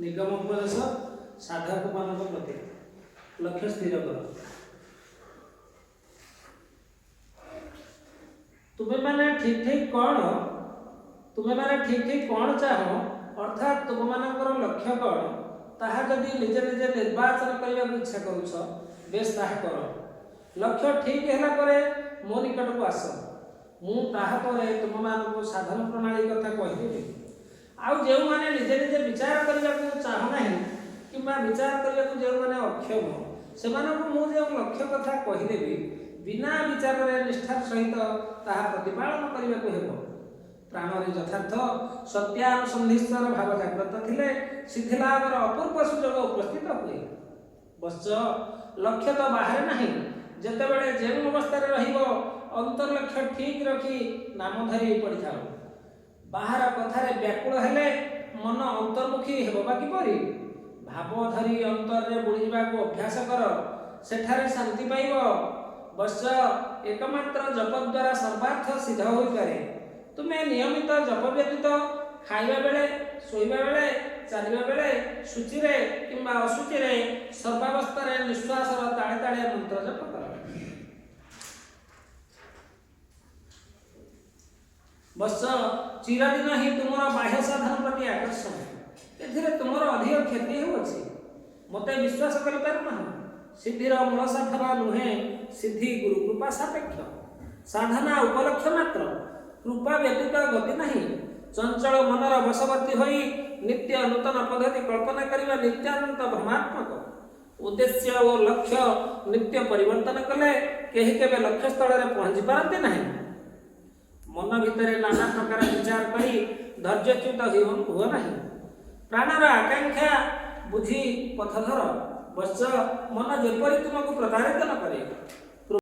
निगम उपदेश साधक मान प्रति लक्ष्य स्थिर कर। तुम्हें माने ठीक ठीक कौन चाह अर्थात तुम मानकर लक्ष्य कौन ताहा जदि निजे निजे निर्वाचन करने को इच्छा करुछ बेस ताहा कर। लक्ष्य ठीक है पर मो निकट को आस मुझे तुम मान साधन प्रणाली कथा कहीदेवी। आउ जो मैंने निजे निजे विचार करने को चाहूना कि विचार करने को जो मैंने अक्षम से मुझे लक्ष्य कथा कहीदेवी बिना विचार निष्ठार सहित ताहा प्रतिपालन करने को हेब। प्राणर यथार्थ सत्यानुसंधिस्तर भाव जाग्रत थिले सिद्धिलाभर अपूर्व सुजोग उपस्थित हुए। बस लक्ष्य तो बाहर नहीं जेतेबेले जेउ अवस्था रहिबो अंतर्लक्ष्य ठीक रखी नाम धरी पड़ी थाओ। बाहर कथारे व्याकुल हेले मन अंतर्मुखी हेबा किपरि भाव धरी अंतर रे बुड़ी जाको अभ्यास कर सेठारे शांति पाइबो। बस एकमात्र जप द्वारा सर्वार्थ सिद्ध होई पारे। तुम्हें नियमित जप व्यतीत खाइबा बेले शोइबा बेले चलवा बेले शुचिरे किंबा अशुचिरे सर्वावस्था निश्वास ताड़े ताड़े मंत्र जप कर। बस चिरदिन ही तुम बाह्य साधन प्रति आकर्षण ए तुम अधिक क्षति होची मते विश्वास कर पारना। सिद्धिर मूल साधना नुहे सिद्धि गुरु कृपा सापेक्ष साधना उपलक्ष्य मात्र कृपा व्यतीत गति नहीं। चंचल मनर वशवर्ती होई नित्य नूतन पद्धति कल्पना करने नित्यानंत भ्रमात्मक उद्देश्य और लक्ष्य नित्य परिवर्तन कले कहीं केवे लक्ष्य स्थल में पहुंची पारती नहीं। मन भितर नाना प्रकार विचार करी धैर्यच्युत हुआ नहीं। प्राणर आकांक्षा बुझी पथधर। बस मन जेपरी तुमको प्रतारित न करे